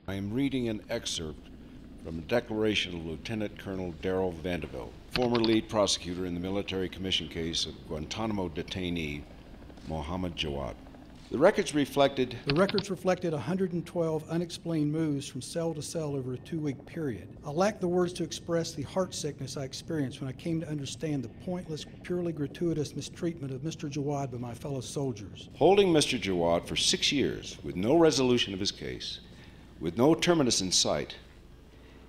I am reading an excerpt from a declaration of Lieutenant Colonel Darrell Vanderbilt, former lead prosecutor in the military commission case of Guantanamo detainee Mohammed Jawad. The records reflected 112 unexplained moves from cell to cell over a 2-week period. I lack the words to express the heart sickness I experienced when I came to understand the pointless, purely gratuitous mistreatment of Mr. Jawad by my fellow soldiers. Holding Mr. Jawad for 6 years with no resolution of his case, with no terminus in sight,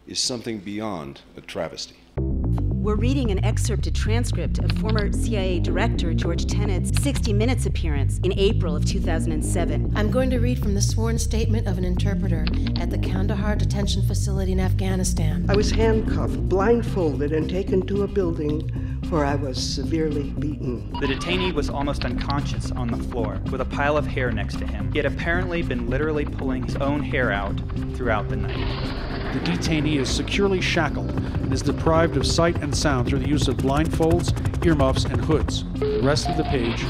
is something beyond a travesty. We're reading an excerpted transcript of former CIA Director George Tenet's 60 Minutes appearance in April of 2007. I'm going to read from the sworn statement of an interpreter at the Kandahar detention facility in Afghanistan. I was handcuffed, blindfolded, and taken to a building where I was severely beaten. The detainee was almost unconscious on the floor with a pile of hair next to him. He had apparently been literally pulling his own hair out throughout the night. The detainee is securely shackled and is deprived of sight and sound through the use of blindfolds, earmuffs, and hoods. The rest of the page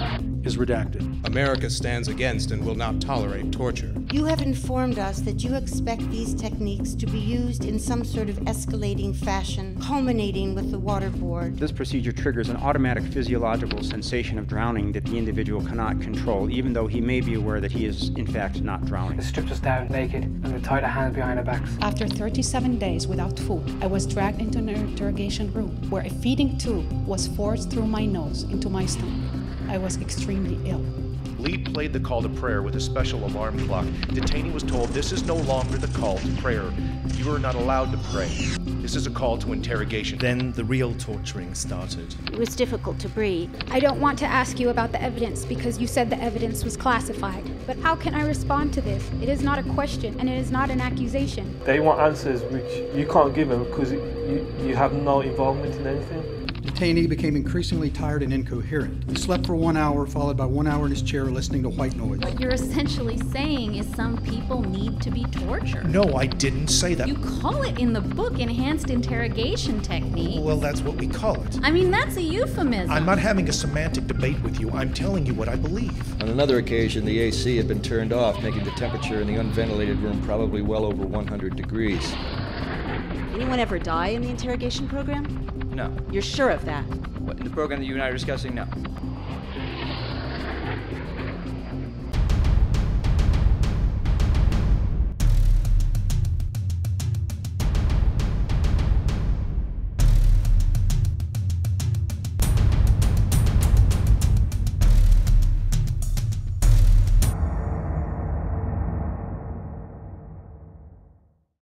is redacted. America stands against and will not tolerate torture. You have informed us that you expect these techniques to be used in some sort of escalating fashion, culminating with the waterboard. This procedure triggers an automatic physiological sensation of drowning that the individual cannot control, even though he may be aware that he is, in fact, not drowning. They stripped us down naked and they tied our hands behind our backs. After 37 days without food, I was dragged into an interrogation room where a feeding tube was forced through my nose into my stomach. I was extremely ill. Lead played the call to prayer with a special alarm clock. Detainee was told, this is no longer the call to prayer. You are not allowed to pray. This is a call to interrogation. Then the real torturing started. It was difficult to breathe. I don't want to ask you about the evidence because you said the evidence was classified. But how can I respond to this? It is not a question and it is not an accusation. They want answers which you can't give them because you have no involvement in anything. The detainee became increasingly tired and incoherent. He slept for 1 hour, followed by 1 hour in his chair listening to white noise. What you're essentially saying is some people need to be tortured. No, I didn't say that. You call it in the book enhanced interrogation technique. Well, that's what we call it. I mean, that's a euphemism. I'm not having a semantic debate with you. I'm telling you what I believe. On another occasion, the AC had been turned off, making the temperature in the unventilated room probably well over 100 degrees. Anyone ever die in the interrogation program? No. You're sure of that? What, in the program that you and I are discussing? No.